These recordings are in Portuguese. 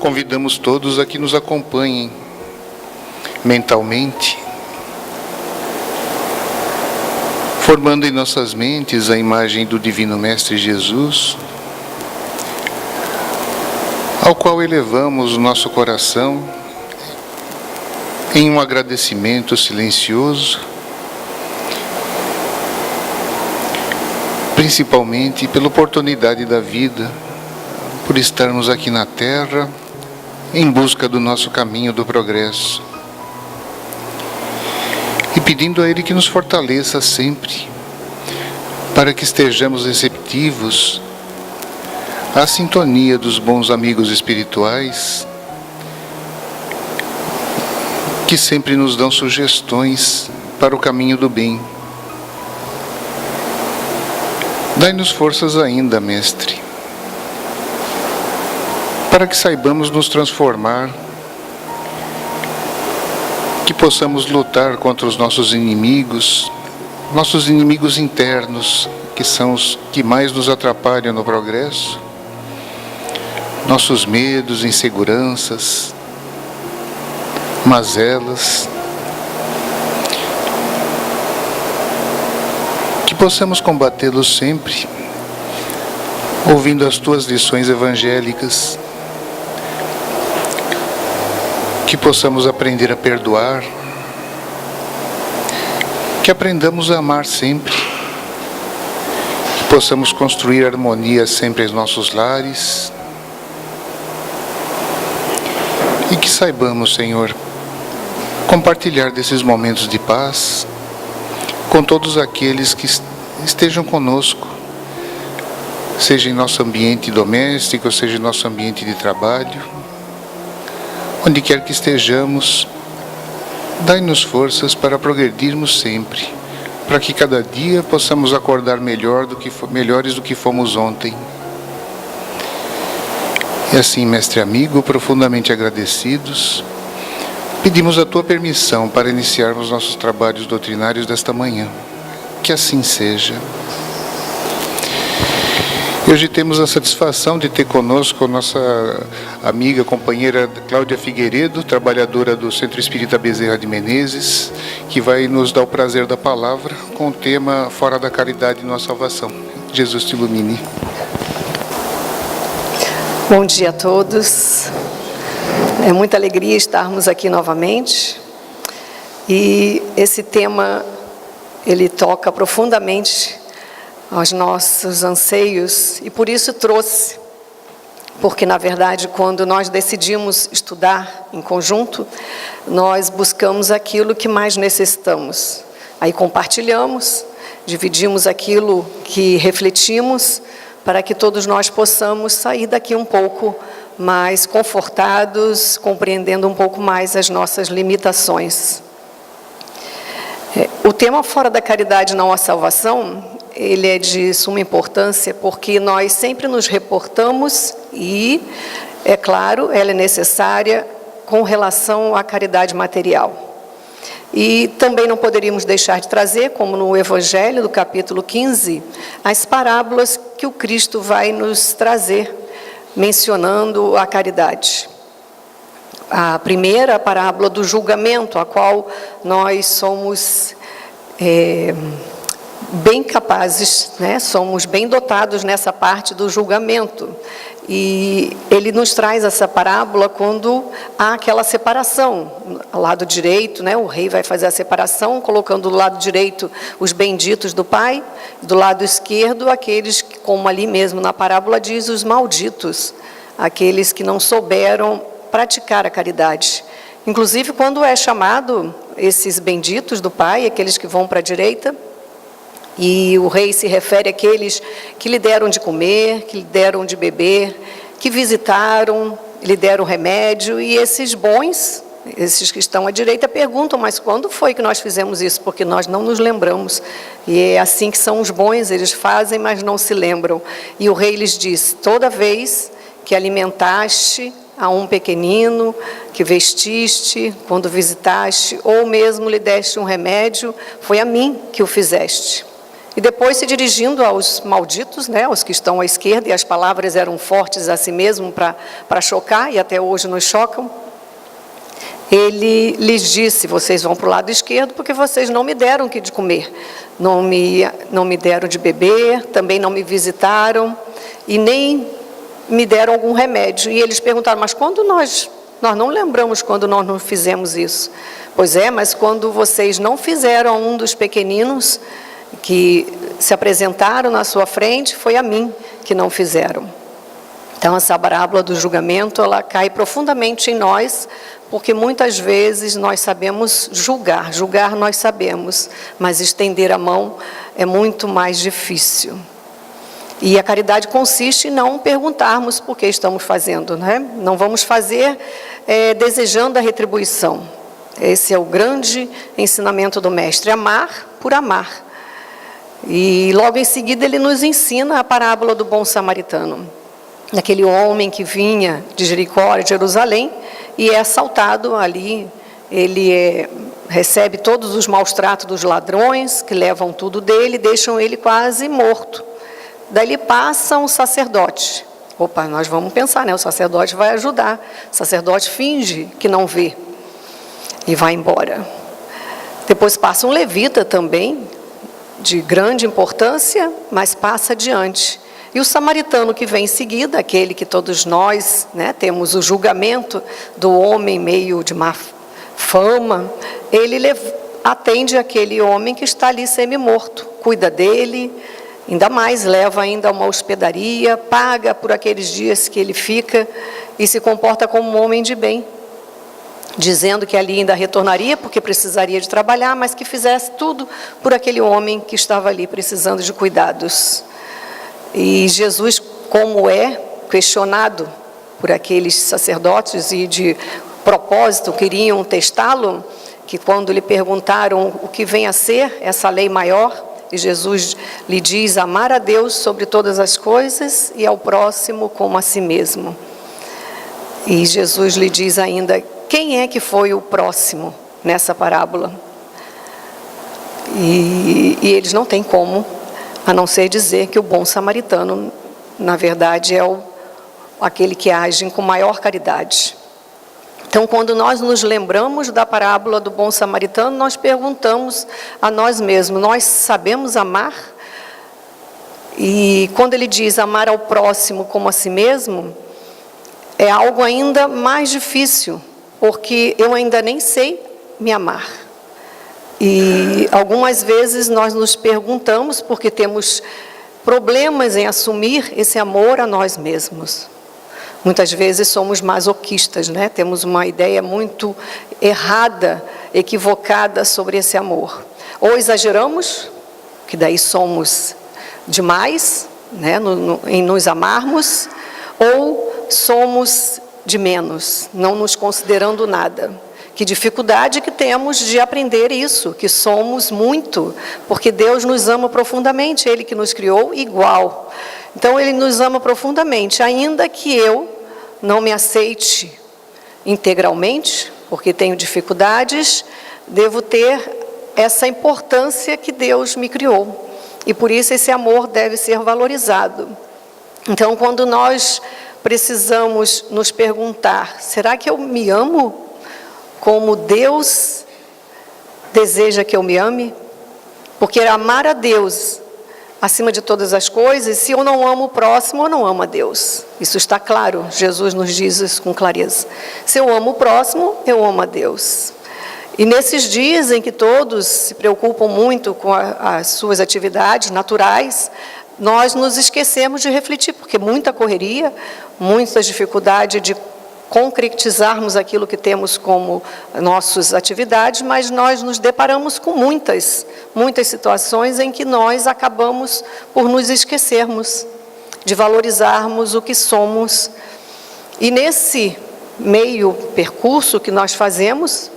convidamos todos a que nos acompanhem mentalmente, formando em nossas mentes a imagem do Divino Mestre Jesus, ao qual elevamos o nosso coração em um agradecimento silencioso, principalmente pela oportunidade da vida, por estarmos aqui na Terra em busca do nosso caminho do progresso. E pedindo a Ele que nos fortaleça sempre, para que estejamos receptivos à sintonia dos bons amigos espirituais, que sempre nos dão sugestões para o caminho do bem. Dai-nos forças ainda, Mestre, para que saibamos nos transformar, que possamos lutar contra os nossos inimigos internos, que são os que mais nos atrapalham no progresso, nossos medos, inseguranças, mazelas, que possamos combatê-los sempre, ouvindo as Tuas lições evangélicas, que possamos aprender a perdoar, que aprendamos a amar sempre, que possamos construir harmonia sempre em nossos lares, e que saibamos, Senhor, compartilhar desses momentos de paz com todos aqueles que estejam conosco, seja em nosso ambiente doméstico, seja em nosso ambiente de trabalho, onde quer que estejamos. Dai-nos forças para progredirmos sempre, para que cada dia possamos acordar melhores do que fomos ontem. E assim, Mestre amigo, profundamente agradecidos, pedimos a Tua permissão para iniciarmos nossos trabalhos doutrinários desta manhã. Que assim seja. E hoje temos a satisfação de ter conosco a nossa amiga, companheira Cláudia Figueiredo, trabalhadora do Centro Espírita Bezerra de Menezes, que vai nos dar o prazer da palavra com o tema Fora da Caridade e Nossa Salvação. Jesus te ilumine. Bom dia a todos. É muita alegria estarmos aqui novamente. E esse tema, ele toca profundamente aos nossos anseios, e por isso trouxe, porque na verdade quando nós decidimos estudar em conjunto, nós buscamos aquilo que mais necessitamos, aí compartilhamos, dividimos aquilo que refletimos, para que todos nós possamos sair daqui um pouco mais confortados, compreendendo um pouco mais as nossas limitações. O tema Fora da Caridade não há salvação, ele é de suma importância porque nós sempre nos reportamos e, é claro, ela é necessária com relação à caridade material. E também não poderíamos deixar de trazer, como no Evangelho do capítulo 15, as parábolas que o Cristo vai nos trazer, mencionando a caridade. A primeira, a parábola do julgamento, a qual nós somos bem capazes, né? Somos bem dotados nessa parte do julgamento. E ele nos traz essa parábola quando há aquela separação. Ao lado direito, né, o rei vai fazer a separação, colocando do lado direito os benditos do Pai, do lado esquerdo aqueles que, como ali mesmo na parábola diz, os malditos, aqueles que não souberam praticar a caridade. Inclusive, quando é chamado esses benditos do Pai, aqueles que vão para a direita, e o rei se refere àqueles que lhe deram de comer, que lhe deram de beber, que visitaram, lhe deram remédio, e esses bons, esses que estão à direita, perguntam, mas quando foi que nós fizemos isso? Porque nós não nos lembramos. E é assim que são os bons, eles fazem, mas não se lembram. E o rei lhes diz, toda vez que alimentaste a um pequenino, que vestiste, quando visitaste, ou mesmo lhe deste um remédio, foi a mim que o fizeste. E depois, se dirigindo aos malditos, né, aos que estão à esquerda, e as palavras eram fortes a si mesmo para chocar, e até hoje nos chocam, ele lhes disse: vocês vão para o lado esquerdo porque vocês não me deram o que de comer, não me deram de beber, também não me visitaram e nem me deram algum remédio. E eles perguntaram: mas quando nós não lembramos quando nós não fizemos isso. Pois é, mas quando vocês não fizeram a um dos pequeninos que se apresentaram na sua frente, foi a mim que não fizeram. Então, essa parábola do julgamento, ela cai profundamente em nós, porque muitas vezes nós sabemos julgar nós sabemos, mas estender a mão é muito mais difícil. E a caridade consiste em não perguntarmos por que estamos fazendo, né? Não vamos fazer desejando a retribuição. Esse é o grande ensinamento do Mestre, amar por amar. E logo em seguida ele nos ensina a parábola do bom samaritano. Daquele homem que vinha de Jericó, de Jerusalém, e é assaltado ali. Ele recebe todos os maus tratos dos ladrões, que levam tudo dele, deixam ele quase morto. Daí passa um sacerdote. Opa, nós vamos pensar, né? O sacerdote vai ajudar. O sacerdote finge que não vê e vai embora. Depois passa um levita também, de grande importância, mas passa adiante. E o samaritano que vem em seguida, aquele que todos nós, né, temos o julgamento do homem meio de má fama, ele atende aquele homem que está ali semi-morto, cuida dele, ainda mais, leva ainda a uma hospedaria, paga por aqueles dias que ele fica e se comporta como um homem de bem, dizendo que ali ainda retornaria porque precisaria de trabalhar, mas que fizesse tudo por aquele homem que estava ali precisando de cuidados. E Jesus, como é questionado por aqueles sacerdotes e de propósito queriam testá-lo, que quando lhe perguntaram o que vem a ser essa lei maior, e Jesus lhe diz: amar a Deus sobre todas as coisas e ao próximo como a si mesmo. E Jesus lhe diz ainda: quem é que foi o próximo nessa parábola? E eles não têm como, a não ser dizer que o bom samaritano, na verdade, é aquele que age com maior caridade. Então, quando nós nos lembramos da parábola do bom samaritano, nós perguntamos a nós mesmos: nós sabemos amar? E quando ele diz amar ao próximo como a si mesmo, é algo ainda mais difícil, porque eu ainda nem sei me amar. E algumas vezes nós nos perguntamos porque temos problemas em assumir esse amor a nós mesmos. Muitas vezes somos masoquistas, né? Temos uma ideia muito errada, equivocada sobre esse amor. Ou exageramos, que daí somos demais, né? Em nos amarmos, ou somos de menos, não nos considerando nada. Que dificuldade que temos de aprender isso, que somos muito, porque Deus nos ama profundamente, Ele que nos criou igual. Então Ele nos ama profundamente, ainda que eu não me aceite integralmente, porque tenho dificuldades, devo ter essa importância que Deus me criou. E por isso esse amor deve ser valorizado. Então, quando nós precisamos nos perguntar: será que eu me amo como Deus deseja que eu me ame? Porque amar a Deus acima de todas as coisas, se eu não amo o próximo, eu não amo a Deus. Isso está claro, Jesus nos diz isso com clareza. Se eu amo o próximo, eu amo a Deus. E nesses dias em que todos se preocupam muito com as suas atividades naturais, nós nos esquecemos de refletir, porque muita correria, muita dificuldade de concretizarmos aquilo que temos como nossas atividades, mas nós nos deparamos com muitas situações em que nós acabamos por nos esquecermos de valorizarmos o que somos. E nesse meio percurso que nós fazemos,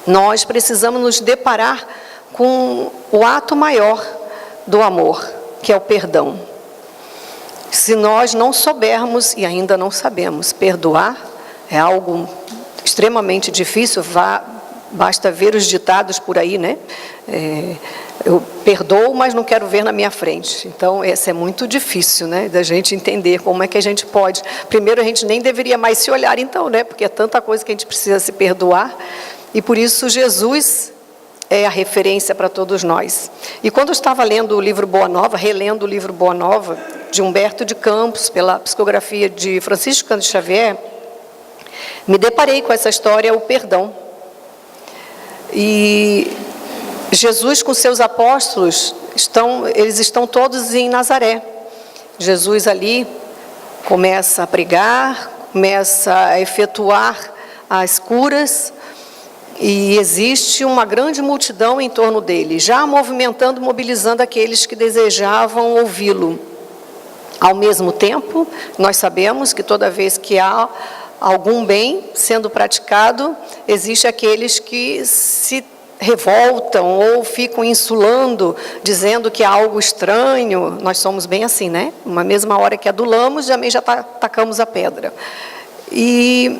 nós precisamos nos deparar com o ato maior do amor, que é o perdão. Se nós não soubermos, e ainda não sabemos, perdoar é algo extremamente difícil, Basta ver os ditados por aí, né? Eu perdoo, mas não quero ver na minha frente. Então, essa é muito difícil, né? Da gente entender como é que a gente pode. Primeiro, a gente nem deveria mais se olhar, então, né? Porque é tanta coisa que a gente precisa se perdoar. E por isso, Jesus é a referência para todos nós. E quando eu estava lendo o livro Boa Nova, relendo o livro Boa Nova, de Humberto de Campos, pela psicografia de Francisco Cândido Xavier, me deparei com essa história, o perdão. E Jesus com seus apóstolos, eles estão todos em Nazaré. Jesus ali começa a pregar, começa a efetuar as curas, e existe uma grande multidão em torno dele, já movimentando, mobilizando aqueles que desejavam ouvi-lo. Ao mesmo tempo, nós sabemos que toda vez que há algum bem sendo praticado, existe aqueles que se revoltam ou ficam insulando, dizendo que é algo estranho. Nós somos bem assim, né? Uma mesma hora que adulamos, também já tacamos a pedra. E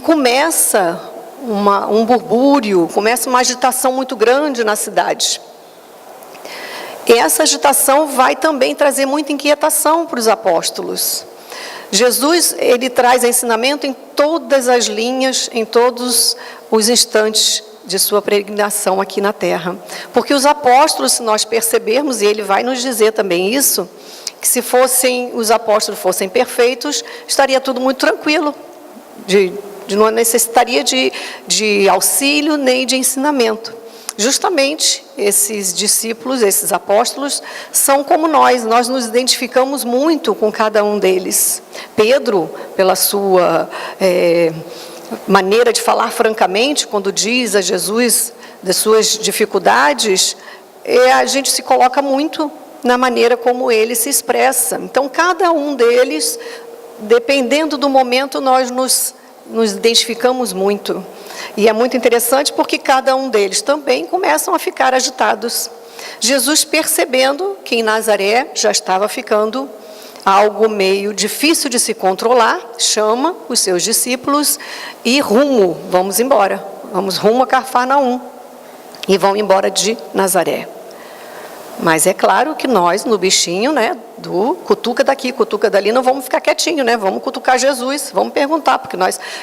começa um burbúrio, começa uma agitação muito grande na cidade. E essa agitação vai também trazer muita inquietação para os apóstolos. Jesus, ele traz ensinamento em todas as linhas, em todos os instantes de sua peregrinação aqui na terra. Porque os apóstolos, se nós percebermos, e ele vai nos dizer também isso, que se os apóstolos fossem perfeitos, estaria tudo muito tranquilo, não necessitaria de auxílio nem de ensinamento. Justamente esses discípulos, esses apóstolos, são como nós nos identificamos muito com cada um deles. Pedro, pela sua maneira de falar francamente, quando diz a Jesus das suas dificuldades, a gente se coloca muito na maneira como ele se expressa. Então, cada um deles, dependendo do momento, nós nos identificamos muito. E é muito interessante porque cada um deles também começam a ficar agitados. Jesus, percebendo que em Nazaré já estava ficando algo meio difícil de se controlar, chama os seus discípulos e vamos embora. Vamos rumo a Cafarnaum. E vão embora de Nazaré. Mas é claro que nós, no bichinho, né, do cutuca daqui, cutuca dali, não vamos ficar quietinho, né? Vamos cutucar Jesus, vamos perguntar, porque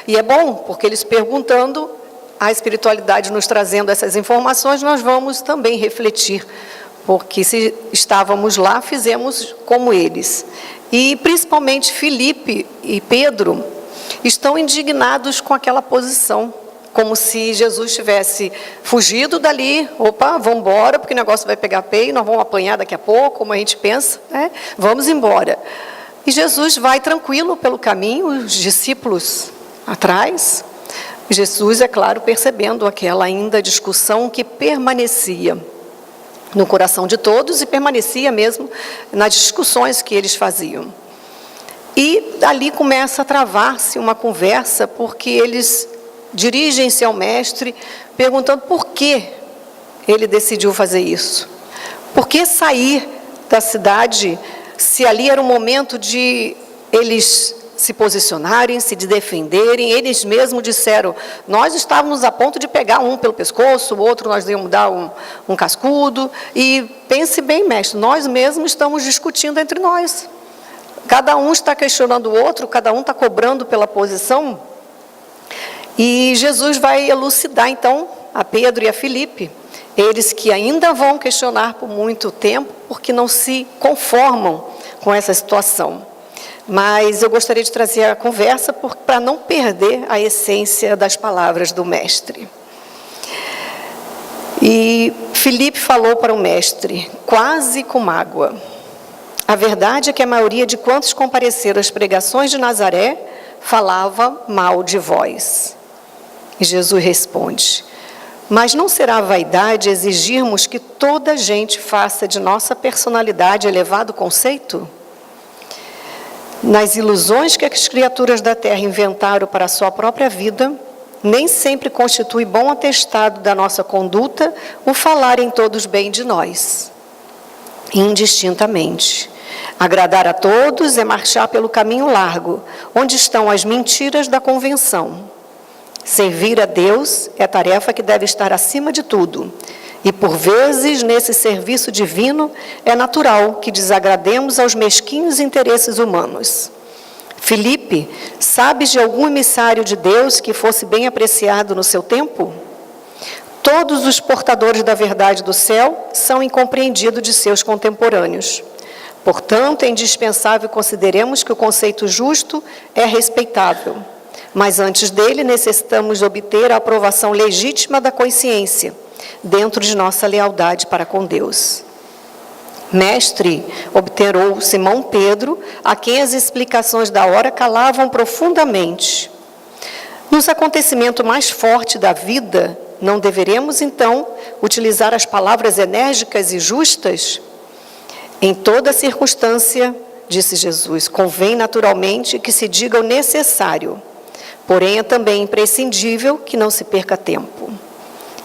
e é bom, porque eles perguntando, a espiritualidade nos trazendo essas informações, nós vamos também refletir, porque se estávamos lá, fizemos como eles. E principalmente Filipe e Pedro estão indignados com aquela posição, como se Jesus tivesse fugido dali. Opa, vamos embora, porque o negócio vai pegar peio, nós vamos apanhar daqui a pouco, como a gente pensa, né? Vamos embora. E Jesus vai tranquilo pelo caminho, os discípulos atrás. Jesus, é claro, percebendo aquela ainda discussão que permanecia no coração de todos e permanecia mesmo nas discussões que eles faziam. E ali começa a travar-se uma conversa, porque eles dirigem-se ao mestre, perguntando por que ele decidiu fazer isso. Por que sair da cidade, se ali era o momento de eles se posicionarem, se defenderem? Eles mesmos disseram, nós estávamos a ponto de pegar um pelo pescoço, o outro nós íamos dar um cascudo. E pense bem, mestre, nós mesmos estamos discutindo entre nós. Cada um está questionando o outro, cada um está cobrando pela posição. E Jesus vai elucidar, então, a Pedro e a Filipe, eles que ainda vão questionar por muito tempo, porque não se conformam com essa situação. Mas eu gostaria de trazer a conversa para não perder a essência das palavras do mestre. E Filipe falou para o mestre, quase com mágoa: a verdade é que a maioria de quantos compareceram às pregações de Nazaré falava mal de vós. E Jesus responde: mas não será vaidade exigirmos que toda a gente faça de nossa personalidade elevado conceito? Nas ilusões que as criaturas da terra inventaram para a sua própria vida, nem sempre constitui bom atestado da nossa conduta o falarem todos bem de nós, indistintamente. Agradar a todos é marchar pelo caminho largo, onde estão as mentiras da convenção. Servir a Deus é tarefa que deve estar acima de tudo. E por vezes, nesse serviço divino, é natural que desagrademos aos mesquinhos interesses humanos. Filipe, sabes de algum emissário de Deus que fosse bem apreciado no seu tempo? Todos os portadores da verdade do céu são incompreendidos de seus contemporâneos. Portanto, é indispensável que consideremos que o conceito justo é respeitável. Mas antes dele, necessitamos obter a aprovação legítima da consciência, dentro de nossa lealdade para com Deus. Mestre, obterou Simão Pedro, a quem as explicações da hora calavam profundamente. Nos acontecimentos mais fortes da vida, não deveremos, então, utilizar as palavras enérgicas e justas? Em toda circunstância, disse Jesus, convém naturalmente que se diga o necessário, porém é também imprescindível que não se perca tempo.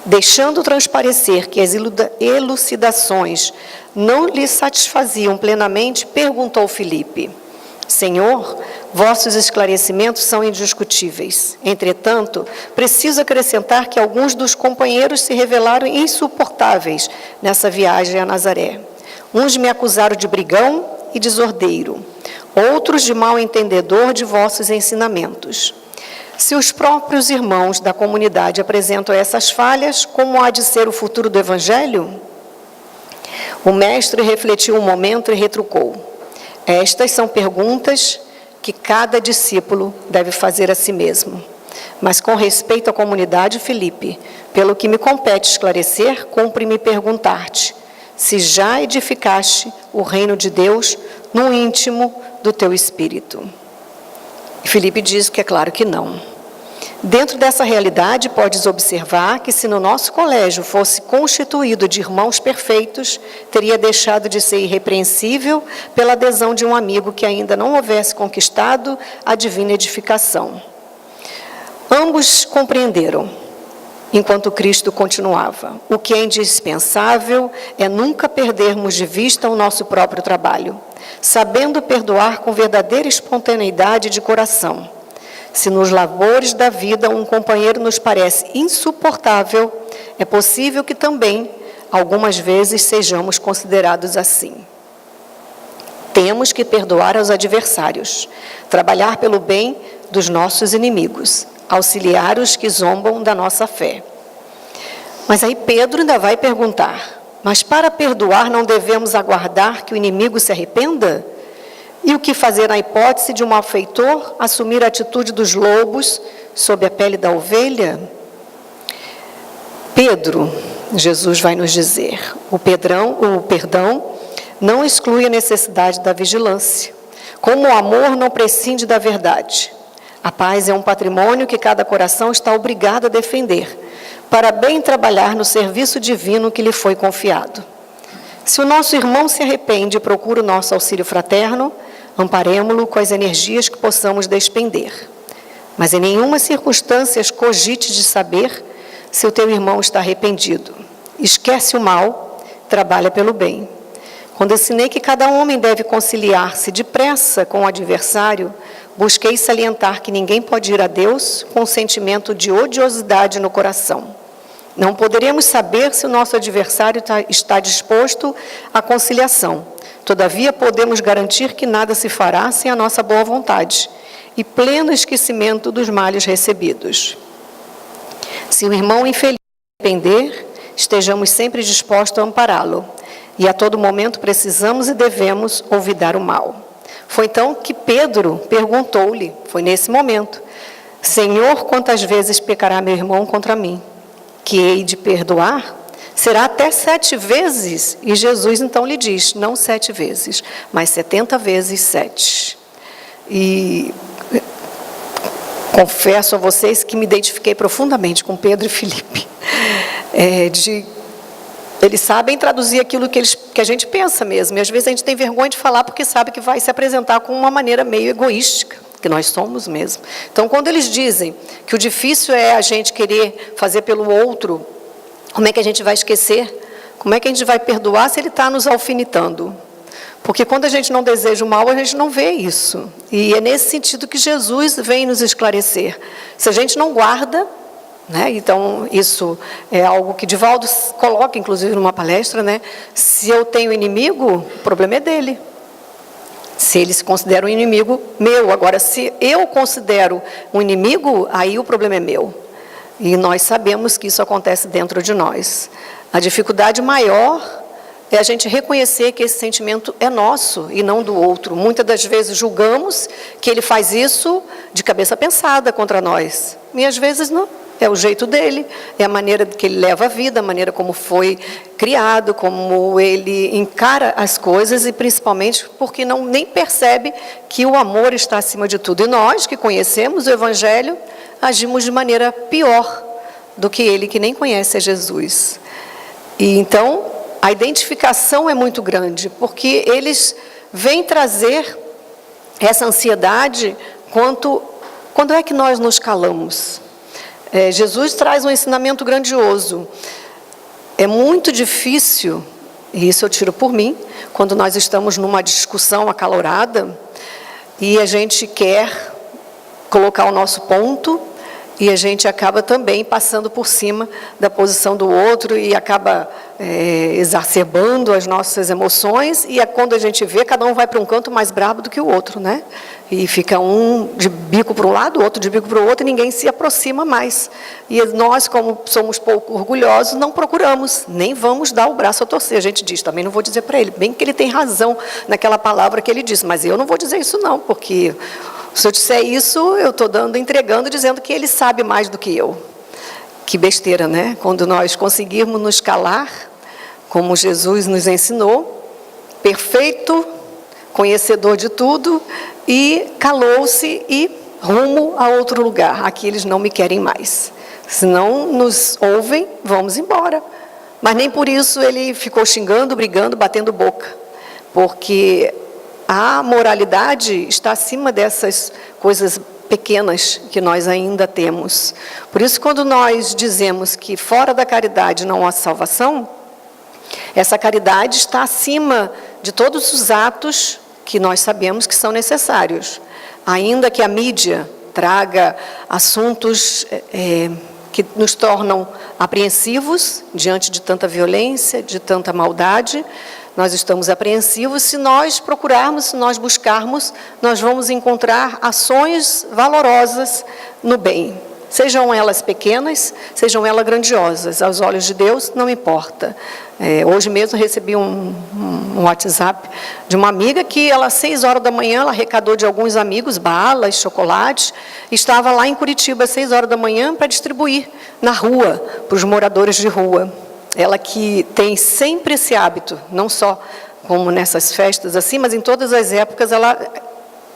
Deixando transparecer que as elucidações não lhe satisfaziam plenamente, perguntou Filipe: Senhor, vossos esclarecimentos são indiscutíveis. Entretanto, preciso acrescentar que alguns dos companheiros se revelaram insuportáveis nessa viagem a Nazaré. Uns me acusaram de brigão e desordeiro, outros de mal entendedor de vossos ensinamentos. Se os próprios irmãos da comunidade apresentam essas falhas, como há de ser o futuro do Evangelho? O mestre refletiu um momento e retrucou: estas são perguntas que cada discípulo deve fazer a si mesmo. Mas com respeito à comunidade, Filipe, pelo que me compete esclarecer, cumpre-me perguntar-te se já edificaste o reino de Deus no íntimo do teu espírito. E Filipe diz que é claro que não. Dentro dessa realidade, podes observar que se no nosso colégio fosse constituído de irmãos perfeitos, teria deixado de ser irrepreensível pela adesão de um amigo que ainda não houvesse conquistado a divina edificação. Ambos compreenderam, enquanto Cristo continuava: o que é indispensável é nunca perdermos de vista o nosso próprio trabalho, sabendo perdoar com verdadeira espontaneidade de coração. Se nos labores da vida um companheiro nos parece insuportável, é possível que também, algumas vezes, sejamos considerados assim. Temos que perdoar aos adversários, trabalhar pelo bem dos nossos inimigos, auxiliar os que zombam da nossa fé. Mas aí Pedro ainda vai perguntar: mas para perdoar não devemos aguardar que o inimigo se arrependa? E o que fazer na hipótese de um malfeitor assumir a atitude dos lobos sob a pele da ovelha? Pedro, Jesus vai nos dizer, o perdão não exclui a necessidade da vigilância. Como o amor não prescinde da verdade. A paz é um patrimônio que cada coração está obrigado a defender, para bem trabalhar no serviço divino que lhe foi confiado. Se o nosso irmão se arrepende e procura o nosso auxílio fraterno, amparemo-lo com as energias que possamos despender. Mas em nenhuma circunstância cogite de saber se o teu irmão está arrependido. Esquece o mal, trabalha pelo bem. Quando ensinei que cada homem deve conciliar-se depressa com o adversário, busquei salientar que ninguém pode ir a Deus com um sentimento de odiosidade no coração. Não poderemos saber se o nosso adversário está disposto à conciliação. Todavia, podemos garantir que nada se fará sem a nossa boa vontade e pleno esquecimento dos males recebidos. Se o irmão infeliz arrepender, estejamos sempre dispostos a ampará-lo. E a todo momento precisamos e devemos olvidar o mal. Foi então que Pedro perguntou-lhe, foi nesse momento: Senhor, quantas vezes pecará meu irmão contra mim? Que hei de perdoar? Será até 7 vezes? E Jesus então lhe diz, não 7 vezes, mas 70 vezes 7. E confesso a vocês que me identifiquei profundamente com Pedro e Filipe. Eles sabem traduzir aquilo que a gente pensa mesmo. E às vezes a gente tem vergonha de falar porque sabe que vai se apresentar com uma maneira meio egoística, que nós somos mesmo. Então, quando eles dizem que o difícil é a gente querer fazer pelo outro, como é que a gente vai esquecer? Como é que a gente vai perdoar se ele está nos alfinetando? Porque quando a gente não deseja o mal, a gente não vê isso. E é nesse sentido que Jesus vem nos esclarecer. Se a gente não guarda, né, então isso é algo que Divaldo coloca, inclusive, numa palestra, né? Se eu tenho inimigo, o problema é dele. Se ele se considera um inimigo meu. Agora, se eu considero um inimigo, aí o problema é meu. E nós sabemos que isso acontece dentro de nós. A dificuldade maior é a gente reconhecer que esse sentimento é nosso e não do outro. Muitas das vezes julgamos que ele faz isso de cabeça pensada contra nós. E às vezes não. É o jeito dele, é a maneira que ele leva a vida, a maneira como foi criado, como ele encara as coisas e principalmente porque nem percebe que o amor está acima de tudo. E nós que conhecemos o Evangelho, agimos de maneira pior do que ele que nem conhece a Jesus. E então, a identificação é muito grande, porque eles vêm trazer essa ansiedade quando é que nós nos calamos. Jesus traz um ensinamento grandioso. É muito difícil, e isso eu tiro por mim, quando nós estamos numa discussão acalorada e a gente quer colocar o nosso ponto e a gente acaba também passando por cima da posição do outro e acaba exacerbando as nossas emoções e quando a gente vê, cada um vai para um canto mais brabo do que o outro, né? E fica um de bico para um lado, o outro de bico para o outro e ninguém se aproxima mais. E nós, como somos pouco orgulhosos, não procuramos, nem vamos dar o braço a torcer. A gente diz, também não vou dizer para ele, bem que ele tem razão naquela palavra que ele disse, mas eu não vou dizer isso não, porque se eu disser isso, eu estou entregando, dizendo que ele sabe mais do que eu. Que besteira, né? Quando nós conseguirmos nos calar, como Jesus nos ensinou, perfeito, conhecedor de tudo, e calou-se e rumo a outro lugar. Aqui eles não me querem mais. Se não nos ouvem, vamos embora. Mas nem por isso ele ficou xingando, brigando, batendo boca. Porque a moralidade está acima dessas coisas pequenas que nós ainda temos. Por isso, quando nós dizemos que fora da caridade não há salvação, essa caridade está acima de todos os atos que nós sabemos que são necessários. Ainda que a mídia traga assuntos que nos tornam apreensivos diante de tanta violência, de tanta maldade, nós estamos apreensivos. Se nós procurarmos, se nós buscarmos, nós vamos encontrar ações valorosas no bem. Sejam elas pequenas, sejam elas grandiosas. Aos olhos de Deus, não importa. Hoje mesmo recebi um WhatsApp de uma amiga que ela, às 6 horas da manhã, ela arrecadou de alguns amigos balas, chocolates, estava lá em Curitiba às 6 horas da manhã para distribuir na rua, para os moradores de rua. Ela que tem sempre esse hábito, não só como nessas festas assim, mas em todas as épocas ela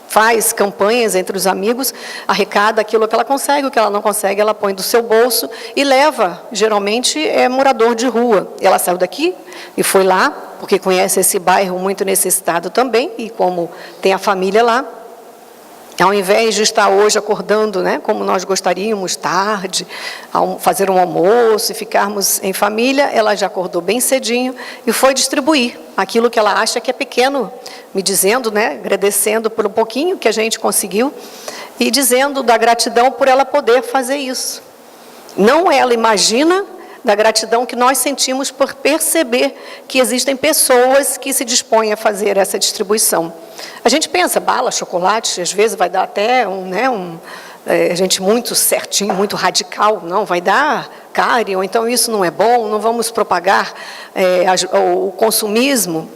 faz campanhas entre os amigos, arrecada aquilo que ela consegue, o que ela não consegue, ela põe do seu bolso e leva, geralmente é morador de rua. Ela saiu daqui e foi lá, porque conhece esse bairro muito necessitado também, e como tem a família lá, ao invés de estar hoje acordando, né, como nós gostaríamos, tarde, fazer um almoço e ficarmos em família, ela já acordou bem cedinho e foi distribuir aquilo que ela acha que é pequeno, me dizendo, né, agradecendo por um pouquinho que a gente conseguiu e dizendo da gratidão por ela poder fazer isso. Não ela imagina da gratidão que nós sentimos por perceber que existem pessoas que se dispõem a fazer essa distribuição. A gente pensa, bala, chocolate, às vezes vai dar até gente muito certinho, muito radical, não, vai dar cárie, ou então isso não é bom, não vamos propagar o consumismo.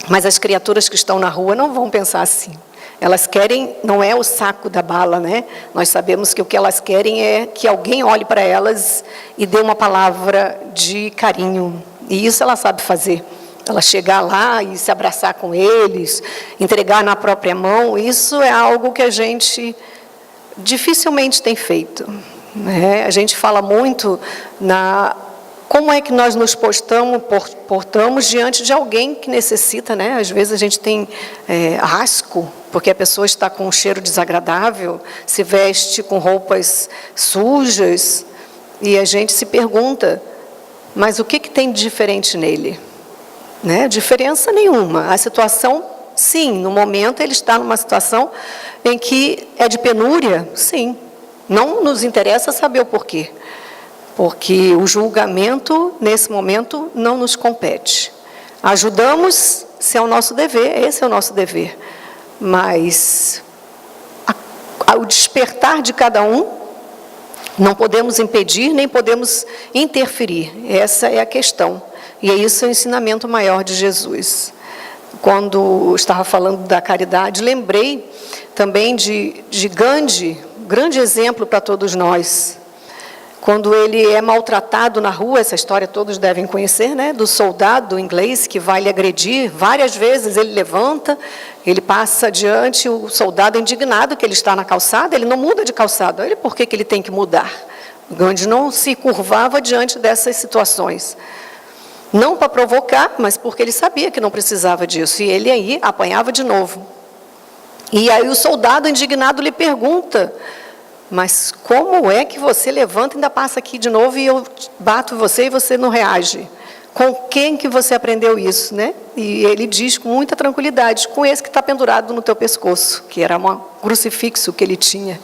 Mas as criaturas que estão na rua não vão pensar assim. Elas querem, não é o saco da bala, né? Nós sabemos que o que elas querem é que alguém olhe para elas e dê uma palavra de carinho. E isso ela sabe fazer. Ela chegar lá e se abraçar com eles, entregar na própria mão, isso é algo que a gente dificilmente tem feito, né? A gente fala muito como é que nós nos portamos diante de alguém que necessita, né? Às vezes a gente tem asco, porque a pessoa está com um cheiro desagradável, se veste com roupas sujas, e a gente se pergunta, mas o que tem de diferente nele? né? Diferença nenhuma. A situação, sim, no momento ele está numa situação em que é de penúria, sim. Não nos interessa saber o porquê, porque o julgamento, nesse momento, não nos compete. Ajudamos, se é o nosso dever, esse é o nosso dever. Mas o despertar de cada um, não podemos impedir, nem podemos interferir. Essa é a questão. E é isso o ensinamento maior de Jesus. Quando estava falando da caridade, lembrei também de Gandhi, grande exemplo para todos nós. Quando ele é maltratado na rua, essa história todos devem conhecer, né? Do soldado inglês que vai lhe agredir, várias vezes ele levanta, ele passa adiante, o soldado indignado que ele está na calçada, ele não muda de calçada. Ele, por que ele tem que mudar? Gandhi não se curvava diante dessas situações. Não para provocar, mas porque ele sabia que não precisava disso. E ele aí apanhava de novo. E aí o soldado indignado lhe pergunta: mas como é que você levanta e ainda passa aqui de novo e eu bato você e você não reage? Com quem que você aprendeu isso, né? E ele diz com muita tranquilidade: com esse que está pendurado no teu pescoço, que era um crucifixo que ele tinha,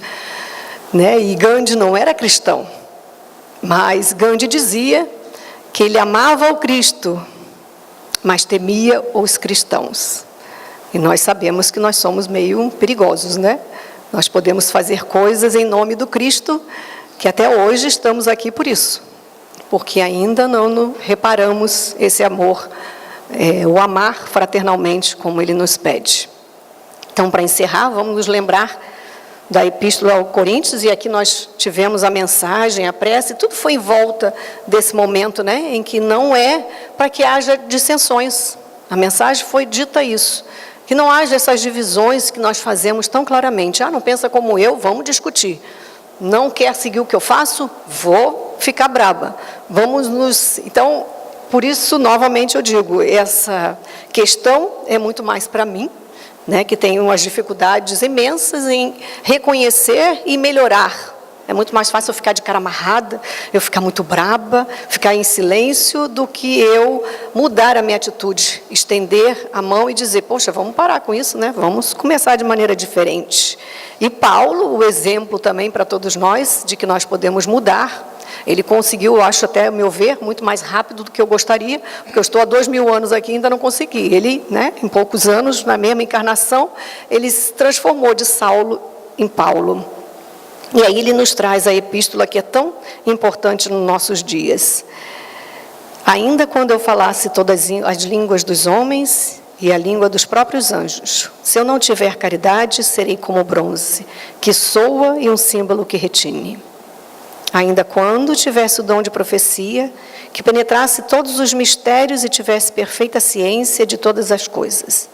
né? E Gandhi não era cristão, mas Gandhi dizia que ele amava o Cristo, mas temia os cristãos. E nós sabemos que nós somos meio perigosos, né? Nós podemos fazer coisas em nome do Cristo, que até hoje estamos aqui por isso, porque ainda não reparamos esse amor, o amar fraternalmente, como ele nos pede. Então, para encerrar, vamos nos lembrar da Epístola aos Coríntios, e aqui nós tivemos a mensagem, a prece, tudo foi em volta desse momento, né, em que não é para que haja dissensões. A mensagem foi dita isso, que não haja essas divisões que nós fazemos tão claramente. Não pensa como eu, vamos discutir. Não quer seguir o que eu faço? Vou ficar braba. Então, por isso, novamente eu digo, essa questão é muito mais para mim, né, que tenho umas dificuldades imensas em reconhecer e melhorar. É muito mais fácil eu ficar de cara amarrada, eu ficar muito braba, ficar em silêncio, do que eu mudar a minha atitude, estender a mão e dizer: poxa, vamos parar com isso, né? Vamos começar de maneira diferente. E Paulo, o exemplo também para todos nós, de que nós podemos mudar. Ele conseguiu, eu acho até, ao meu ver, muito mais rápido do que eu gostaria, porque eu estou há 2000 anos aqui e ainda não consegui. Ele, né, em poucos anos, na mesma encarnação, ele se transformou de Saulo em Paulo. E aí ele nos traz a epístola que é tão importante nos nossos dias. Ainda quando eu falasse todas as línguas dos homens e a língua dos próprios anjos, se eu não tiver caridade, serei como bronze, que soa e um símbolo que retine. Ainda quando tivesse o dom de profecia, que penetrasse todos os mistérios e tivesse perfeita ciência de todas as coisas.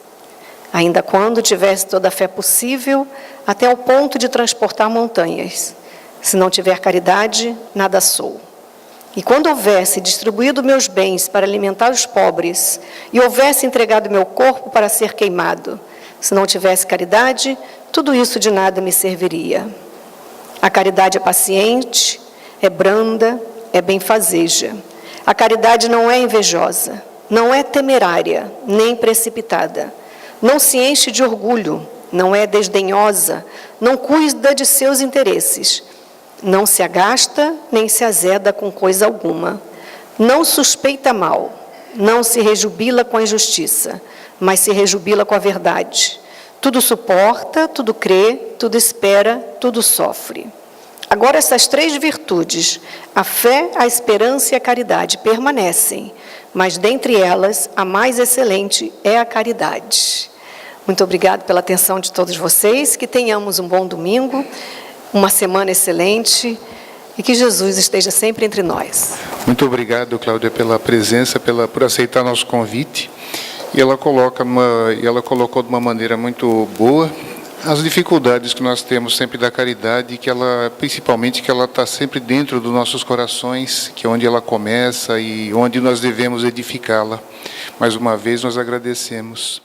Ainda quando tivesse toda a fé possível, até o ponto de transportar montanhas. Se não tiver caridade, nada sou. E quando houvesse distribuído meus bens para alimentar os pobres, e houvesse entregado meu corpo para ser queimado, se não tivesse caridade, tudo isso de nada me serviria. A caridade é paciente, é branda, é benfazeja. A caridade não é invejosa, não é temerária, nem precipitada. Não se enche de orgulho, não é desdenhosa, não cuida de seus interesses. Não se agasta, nem se azeda com coisa alguma. Não suspeita mal, não se rejubila com a injustiça, mas se rejubila com a verdade. Tudo suporta, tudo crê, tudo espera, tudo sofre. Agora, essas três virtudes, a fé, a esperança e a caridade, permanecem, mas dentre elas, a mais excelente é a caridade. Muito obrigada pela atenção de todos vocês, que tenhamos um bom domingo, uma semana excelente e que Jesus esteja sempre entre nós. Muito obrigado, Cláudia, pela presença, por aceitar nosso convite. E ela colocou de uma maneira muito boa as dificuldades que nós temos sempre da caridade, principalmente que ela está sempre dentro dos nossos corações, que é onde ela começa e onde nós devemos edificá-la. Mais uma vez, nós agradecemos.